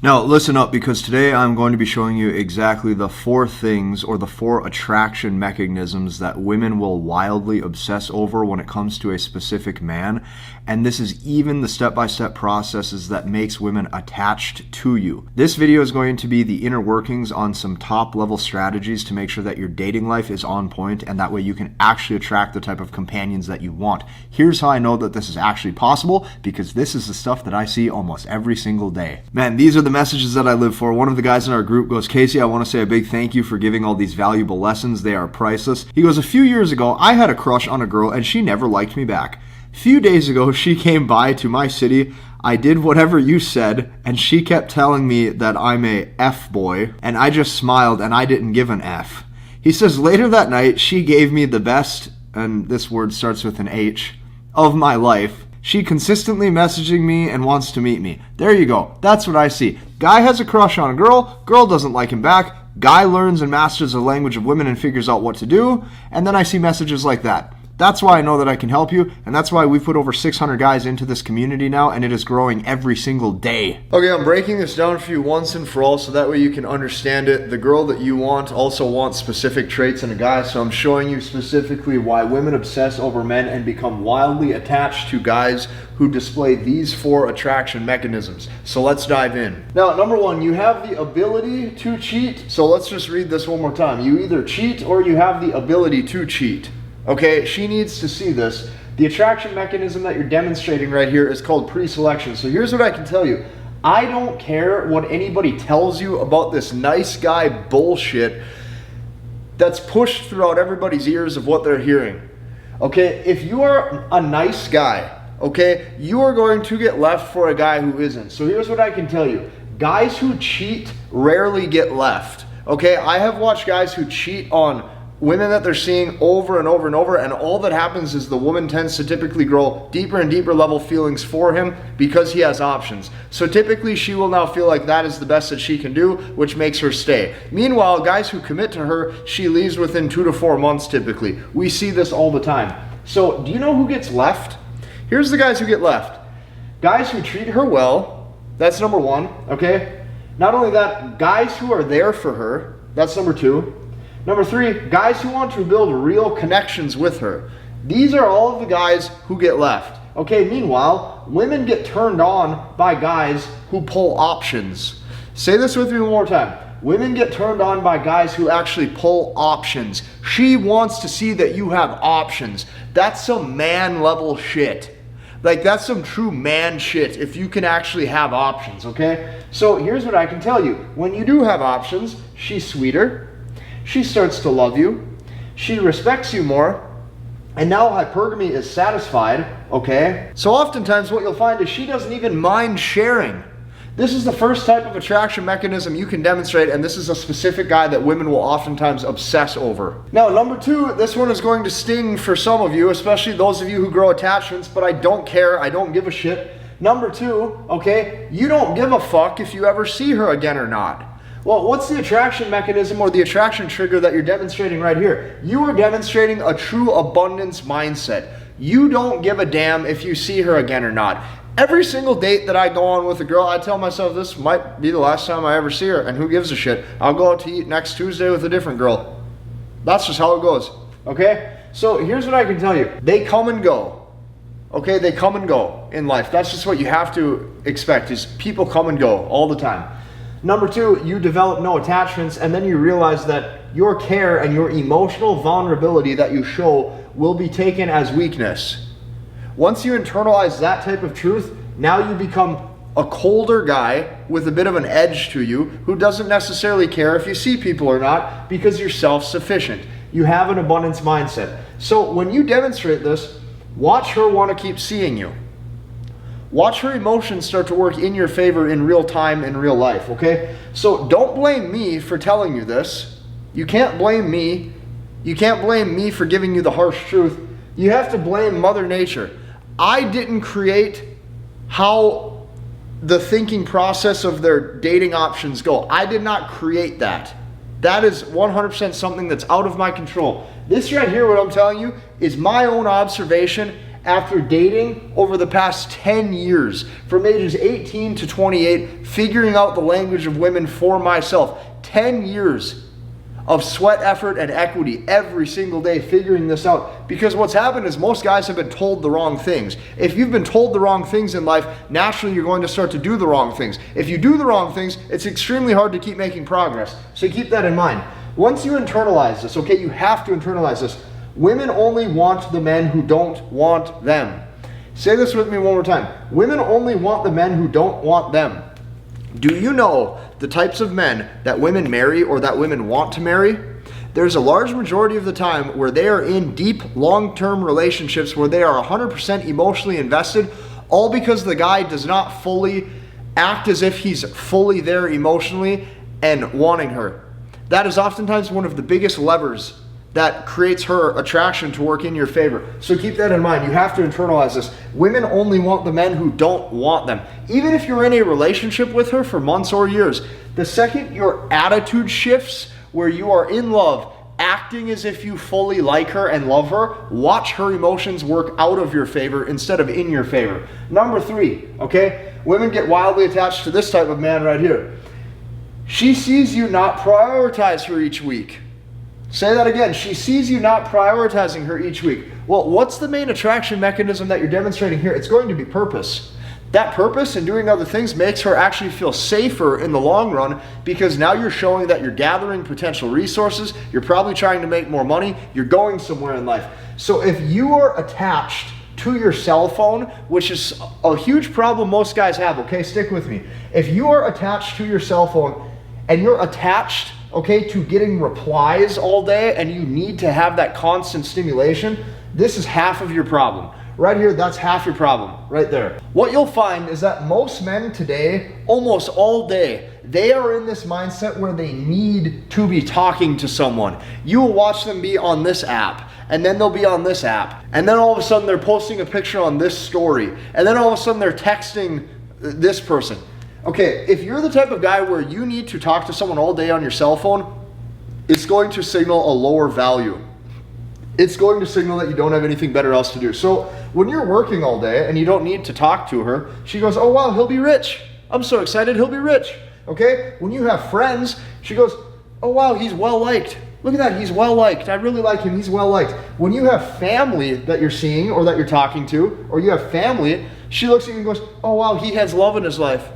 Now listen up, because today I'm going to be showing you exactly the 4 things or the 4 attraction mechanisms that women will wildly obsess over when it comes to a specific man. And this is even the step-by-step processes that makes women attached to you. This video is going to be the inner workings on some top-level strategies to make sure that your dating life is on point, and that way you can actually attract the type of companions that you want. Here's how I know that this is actually possible, because this is the stuff that I see almost every single day. Man, these are the messages that I live for. One of the guys in our group goes, "Casey, I want to say a big thank you for giving all these valuable lessons. They are priceless." He goes, "A few years ago, I had a crush on a girl and she never liked me back. Few days ago, she came by to my city. I did whatever you said, and she kept telling me that I'm a F-boy, and I just smiled and I didn't give an F." He says, "Later that night, she gave me the best," and this word starts with an H, "of my life. She consistently messaging me and wants to meet me." There you go. That's what I see. Guy has a crush on a girl doesn't like him back. Guy learns and masters the language of women and figures out what to do, and then I see messages like that. That's why I know that I can help you, and that's why we've put over 600 guys into this community now, and it is growing every single day. Okay, I'm breaking this down for you once and for all, so that way you can understand it. The girl that you want also wants specific traits in a guy, so I'm showing you specifically why women obsess over men and become wildly attached to guys who display these 4 attraction mechanisms. So let's dive in. Now, number 1, you have the ability to cheat. So let's just read this one more time. You either cheat or you have the ability to cheat. Okay, she needs to see this. The attraction mechanism that you're demonstrating right here is called pre-selection. So here's what I can tell you. I don't care what anybody tells you about this nice guy bullshit that's pushed throughout everybody's ears of what they're hearing. Okay, if you are a nice guy, okay, you are going to get left for a guy who isn't. So here's what I can tell you. Guys who cheat rarely get left. Okay, I have watched guys who cheat on women that they're seeing over and over and over, and all that happens is the woman tends to typically grow deeper and deeper level feelings for him because he has options. So typically she will now feel like that is the best that she can do, which makes her stay. Meanwhile, guys who commit to her, she leaves within 2 to 4 months typically. We see this all the time. So do you know who gets left? Here's the guys who get left. Guys who treat her well, that's number 1, okay? Not only that, guys who are there for her, that's number 2. Number 3, guys who want to build real connections with her. These are all of the guys who get left. Okay, meanwhile, women get turned on by guys who pull options. Say this with me one more time. Women get turned on by guys who actually pull options. She wants to see that you have options. That's some man level shit. Like, that's some true man shit if you can actually have options, okay? So here's what I can tell you. When you do have options, she's sweeter. She starts to love you, she respects you more, and now hypergamy is satisfied, okay? So oftentimes what you'll find is she doesn't even mind sharing. This is the first type of attraction mechanism you can demonstrate, and this is a specific guy that women will oftentimes obsess over. Now, number 2, this one is going to sting for some of you, especially those of you who grow attachments, but I don't care, I don't give a shit. Number 2, okay, you don't give a fuck if you ever see her again or not. Well, what's the attraction mechanism or the attraction trigger that you're demonstrating right here? You are demonstrating a true abundance mindset. You don't give a damn if you see her again or not. Every single date that I go on with a girl, I tell myself this might be the last time I ever see her, and who gives a shit? I'll go out to eat next Tuesday with a different girl. That's just how it goes, okay? So here's what I can tell you. They come and go, okay? They come and go in life. That's just what you have to expect, is people come and go all the time. Number 2, you develop no attachments, and then you realize that your care and your emotional vulnerability that you show will be taken as weakness. Once you internalize that type of truth, now you become a colder guy with a bit of an edge to you who doesn't necessarily care if you see people or not because you're self-sufficient. You have an abundance mindset. So when you demonstrate this, watch her want to keep seeing you. Watch her emotions start to work in your favor in real time, in real life, okay? So don't blame me for telling you this. You can't blame me. You can't blame me for giving you the harsh truth. You have to blame Mother Nature. I didn't create how the thinking process of their dating options go. I did not create that. That is 100% something that's out of my control. This right here, what I'm telling you, is my own observation after dating over the past 10 years, from ages 18 to 28, figuring out the language of women for myself. 10 years of sweat, effort, and equity every single day figuring this out. Because what's happened is most guys have been told the wrong things. If you've been told the wrong things in life, naturally you're going to start to do the wrong things. If you do the wrong things, it's extremely hard to keep making progress. So keep that in mind. Once you internalize this, okay, you have to internalize this. Women only want the men who don't want them. Say this with me one more time. Women only want the men who don't want them. Do you know the types of men that women marry or that women want to marry? There's a large majority of the time where they are in deep, long-term relationships where they are 100% emotionally invested, all because the guy does not fully act as if he's fully there emotionally and wanting her. That is oftentimes one of the biggest levers that creates her attraction to work in your favor. So keep that in mind. You have to internalize this. Women only want the men who don't want them. Even if you're in a relationship with her for months or years, the second your attitude shifts where you are in love, acting as if you fully like her and love her, watch her emotions work out of your favor instead of in your favor. Number 3, okay? Women get wildly attached to this type of man right here. She sees you not prioritize her each week. Say that again. She sees you not prioritizing her each week. Well, what's the main attraction mechanism that you're demonstrating here? It's going to be purpose. That purpose and doing other things makes her actually feel safer in the long run, because now you're showing that you're gathering potential resources, you're probably trying to make more money, you're going somewhere in life. So if you are attached to your cell phone, which is a huge problem most guys have, okay, stick with me. If you are attached to your cell phone and you're attached, okay, to getting replies all day and you need to have that constant stimulation, this is half of your problem. Right here, that's half your problem, right there. What you'll find is that most men today, almost all day, they are in this mindset where they need to be talking to someone. You will watch them be on this app, and then they'll be on this app, and then all of a sudden they're posting a picture on this story, and then all of a sudden they're texting this person. Okay, if you're the type of guy where you need to talk to someone all day on your cell phone, it's going to signal a lower value. It's going to signal that you don't have anything better else to do. So when you're working all day and you don't need to talk to her, she goes, oh wow, he'll be rich. I'm so excited, he'll be rich. Okay, when you have friends, she goes, oh wow, he's well liked. Look at that, he's well liked. I really like him, he's well liked. When you have family that you're seeing or that you're talking to, or you have family, she looks at you and goes, oh wow, he has love in his life.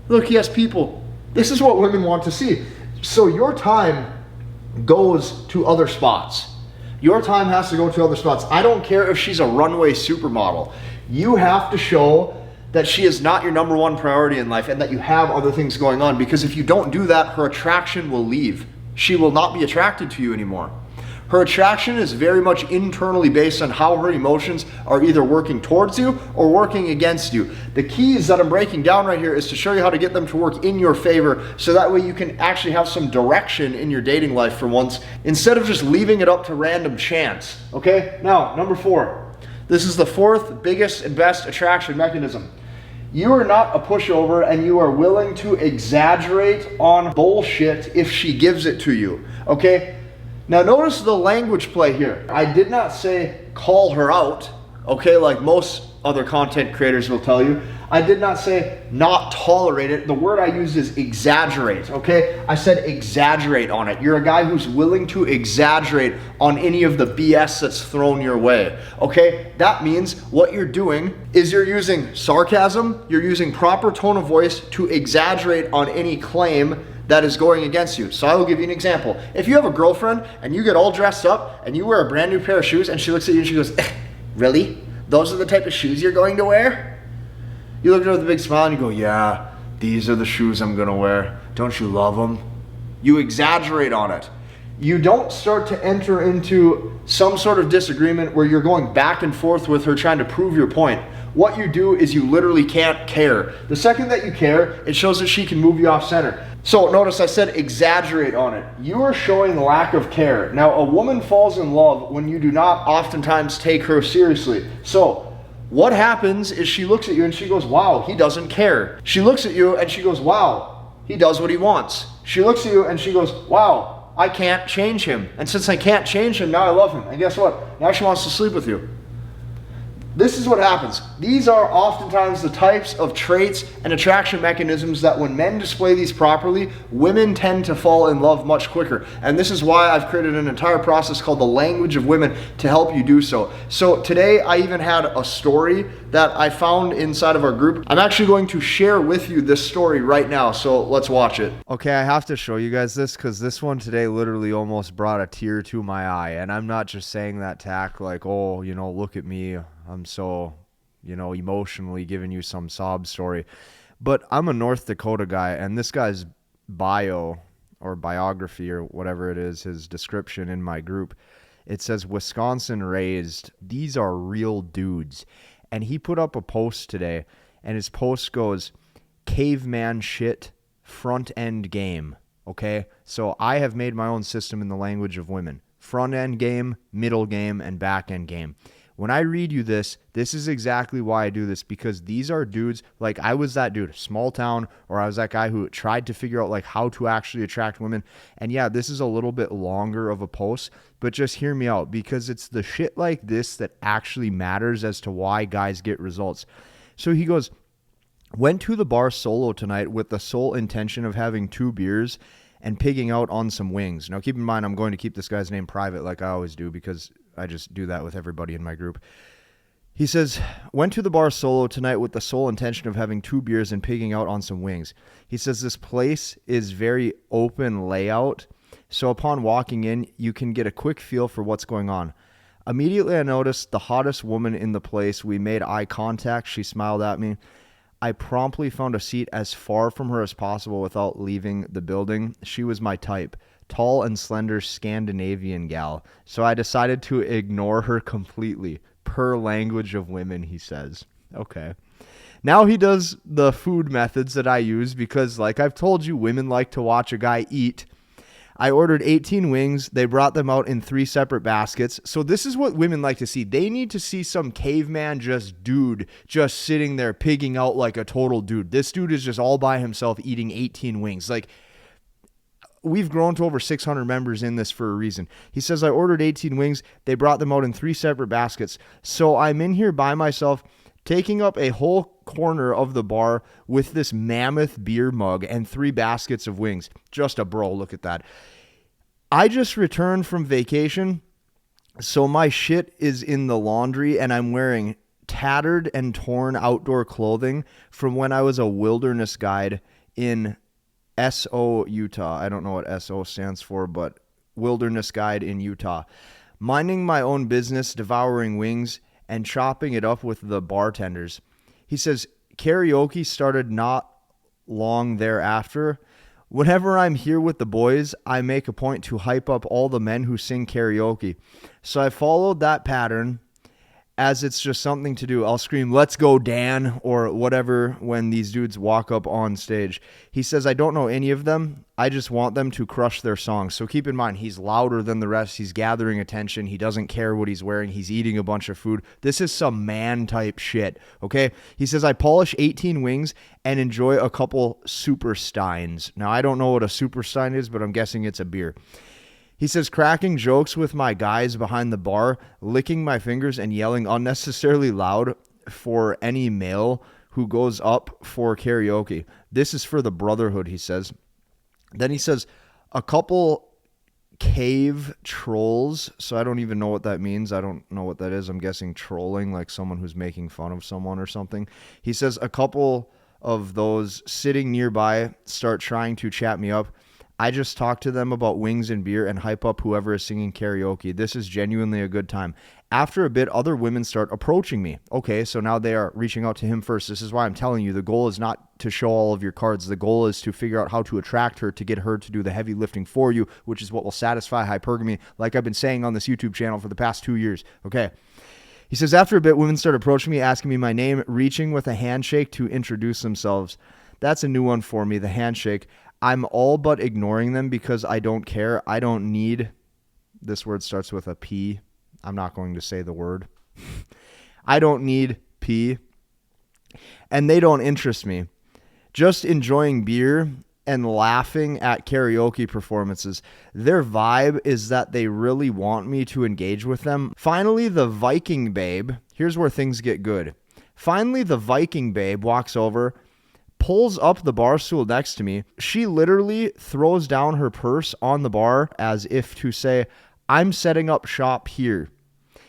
Look, he has people. This is what women want to see. So your time goes to other spots. Your time has to go to other spots. I don't care if she's a runway supermodel. You have to show that she is not your number one priority in life and that you have other things going on, because if you don't do that, her attraction will leave. She will not be attracted to you anymore. Her attraction is very much internally based on how her emotions are either working towards you or working against you. The keys that I'm breaking down right here is to show you how to get them to work in your favor, so that way you can actually have some direction in your dating life for once, instead of just leaving it up to random chance. Okay? Now, number 4. This is the 4th biggest and best attraction mechanism. You are not a pushover, and you are willing to exaggerate on bullshit if she gives it to you. Okay? Now notice the language play here. I did not say call her out, okay, like most other content creators will tell you. I did not say not tolerate it. The word I used is exaggerate, okay? I said exaggerate on it. You're a guy who's willing to exaggerate on any of the BS that's thrown your way, okay? That means what you're doing is you're using sarcasm, you're using proper tone of voice to exaggerate on any claim that is going against you. So I will give you an example. If you have a girlfriend and you get all dressed up and you wear a brand new pair of shoes and she looks at you and she goes, really? Those are the type of shoes you're going to wear? You look at her with a big smile and you go, yeah, these are the shoes I'm gonna wear. Don't you love them? You exaggerate on it. You don't start to enter into some sort of disagreement where you're going back and forth with her trying to prove your point. What you do is you literally can't care. The second that you care, it shows that she can move you off center. So notice I said exaggerate on it. You are showing lack of care. Now, a woman falls in love when you do not oftentimes take her seriously. So what happens is she looks at you and she goes, wow, he doesn't care. She looks at you and she goes, wow, he does what he wants. She looks at you and she goes, wow, I can't change him. And since I can't change him, now I love him. And guess what? Now she wants to sleep with you. This is what happens. These are oftentimes the types of traits and attraction mechanisms that when men display these properly, women tend to fall in love much quicker. And this is why I've created an entire process called the language of women to help you do so. So today I even had a story that I found inside of our group. I'm actually going to share with you this story right now. So let's watch it. Okay, I have to show you guys this because this one today literally almost brought a tear to my eye. And I'm not just saying that to act like, oh, you know, look at me. I'm so, you know, emotionally giving you some sob story. But I'm a North Dakota guy, and this guy's bio or biography or whatever it is, his description in my group, it says Wisconsin raised. These are real dudes. And he put up a post today, and his post goes, caveman shit, front end game. Okay? So I have made my own system in the language of women. Front end game, middle game, and back end game. When I read you this is exactly why I do this, because these are dudes, like I was that dude, small town, or I was that guy who tried to figure out like how to actually attract women. And yeah, this is a little bit longer of a post, but just hear me out, because it's the shit like this that actually matters as to why guys get results. So he goes, went to the bar solo tonight with the sole intention of having 2 beers and pigging out on some wings. Now keep in mind, I'm going to keep this guy's name private like I always do, because I just do that with everybody in my group. He says, went to the bar solo tonight with the sole intention of having 2 beers and pigging out on some wings. He says this place is very open layout, so upon walking in, you can get a quick feel for what's going on. Immediately I noticed the hottest woman in the place. We made eye contact. She smiled at me. I promptly found a seat as far from her as possible without leaving the building. She was my type. Tall and slender Scandinavian gal. So I decided to ignore her completely. Per language of women, he says. Okay. Now he does the food methods that I use because, like I've told you, women like to watch a guy eat. I ordered 18 wings. They brought them out in 3 separate baskets. So this is what women like to see. They need to see some caveman dude just sitting there pigging out like a total dude. This dude is just all by himself eating 18 wings. Like, we've grown to over 600 members in this for a reason. He says, I ordered 18 wings. They brought them out in 3 separate baskets. So I'm in here by myself, taking up a whole corner of the bar with this mammoth beer mug and 3 baskets of wings. Just a bro, look at that. I just returned from vacation, so my shit is in the laundry, and I'm wearing tattered and torn outdoor clothing from when I was a wilderness guide in SO, Utah. I don't know what SO stands for, but wilderness guide in Utah. Minding my own business, devouring wings, and chopping it up with the bartenders. He says, karaoke started not long thereafter. Whenever I'm here with the boys, I make a point to hype up all the men who sing karaoke. So I followed that pattern, as it's just something to do. I'll scream, let's go, Dan, or whatever when these dudes walk up on stage. He says, I don't know any of them. I just want them to crush their songs. So keep in mind, he's louder than the rest. He's gathering attention. He doesn't care what he's wearing. He's eating a bunch of food. This is some man type shit, okay? He says, I polish 18 wings and enjoy a couple Supersteins. Now, I don't know what a Superstein is, but I'm guessing it's a beer. He says, cracking jokes with my guys behind the bar, licking my fingers and yelling unnecessarily loud for any male who goes up for karaoke. This is for the brotherhood, he says. Then he says, a couple cave trolls. So I don't even know what that means. I don't know what that is. I'm guessing trolling, like someone who's making fun of someone or something. He says, a couple of those sitting nearby start trying to chat me up. I just talk to them about wings and beer and hype up whoever is singing karaoke. This is genuinely a good time. After a bit, other women start approaching me. Okay, so now they are reaching out to him first. This is why I'm telling you, the goal is not to show all of your cards. The goal is to figure out how to attract her, to get her to do the heavy lifting for you, which is what will satisfy hypergamy, like I've been saying on this YouTube channel for the past 2 years. Okay. He says, after a bit, women start approaching me, asking me my name, reaching with a handshake to introduce themselves. That's a new one for me, the handshake. I'm all but ignoring them because I don't care. I don't need, this word starts with a P. I'm not going to say the word. I don't need P. And they don't interest me. Just enjoying beer and laughing at karaoke performances. Their vibe is that they really want me to engage with them. Finally, the Viking babe, here's where things get good. Finally, the Viking babe walks over, pulls up the bar stool next to me. She literally throws down her purse on the bar as if to say, I'm setting up shop here.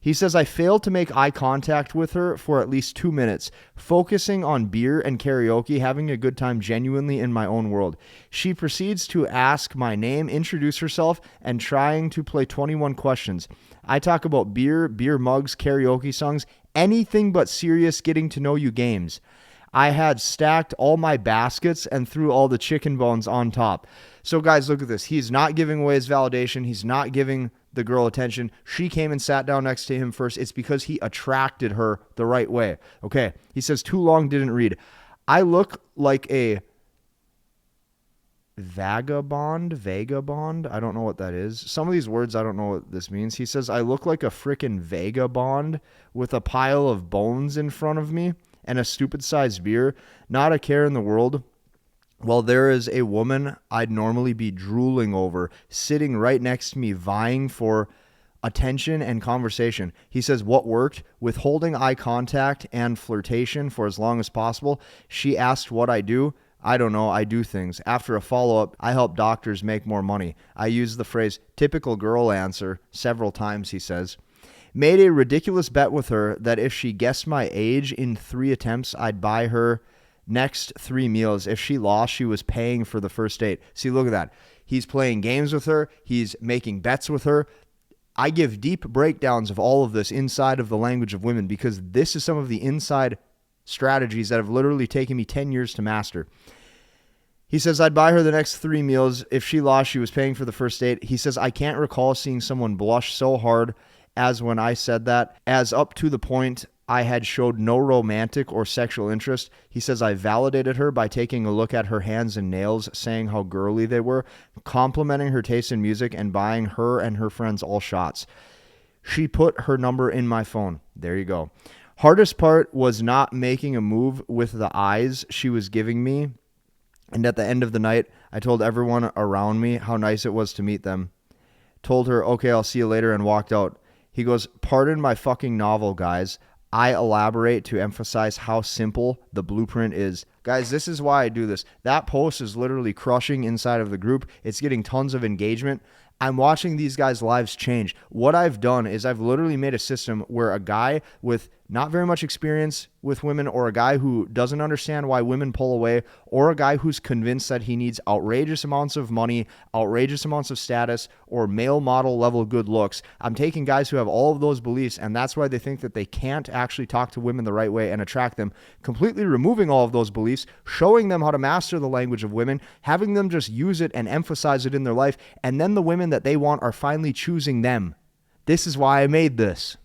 He says, I failed to make eye contact with her for at least 2 minutes, focusing on beer and karaoke, having a good time genuinely in my own world. She proceeds to ask my name, introduce herself, and trying to play 21 questions. I talk about beer mugs, karaoke songs, anything but serious getting to know you games. I had stacked all my baskets and threw all the chicken bones on top. So guys, look at this. He's not giving away his validation. He's not giving the girl attention. She came and sat down next to him first. It's because he attracted her the right way. Okay. He says, too long, didn't read. I look like a vagabond. I don't know what that is. Some of these words, I don't know what this means. He says, I look like a freaking vagabond with a pile of bones in front of me and a stupid sized beer. Not a care in the world. Well, there is a woman I'd normally be drooling over sitting right next to me, vying for attention and conversation. He says, what worked? Withholding eye contact and flirtation for as long as possible. She asked what I do. I don't know. I do things. After a follow-up, I help doctors make more money. I use the phrase typical girl answer several times, he says. Made a ridiculous bet with her that if she guessed my age in 3 attempts, I'd buy her next 3 meals. If she lost, she was paying for the first date. See, look at that. He's playing games with her. He's making bets with her. I give deep breakdowns of all of this inside of the language of women because this is some of the inside strategies that have literally taken me 10 years to master. He says, I'd buy her the next 3 meals. If she lost, she was paying for the first date. He says, I can't recall seeing someone blush so hard as when I said that, as up to the point I had showed no romantic or sexual interest. He says, I validated her by taking a look at her hands and nails, saying how girly they were, complimenting her taste in music, and buying her and her friends all shots. She put her number in my phone. There you go. Hardest part was not making a move with the eyes she was giving me. And at the end of the night, I told everyone around me how nice it was to meet them. Told her, okay, I'll see you later, and walked out. He goes, pardon my fucking novel, guys. I elaborate to emphasize how simple the blueprint is. Guys, this is why I do this. That post is literally crushing inside of the group. It's getting tons of engagement. I'm watching these guys' lives change. What I've done is I've literally made a system where a guy with not very much experience with women, or a guy who doesn't understand why women pull away, or a guy who's convinced that he needs outrageous amounts of money, outrageous amounts of status, or male model level good looks. I'm taking guys who have all of those beliefs, and that's why they think that they can't actually talk to women the right way and attract them, completely removing all of those beliefs, showing them how to master the language of women, having them just use it and emphasize it in their life, and then the women that they want are finally choosing them. This is why I made this.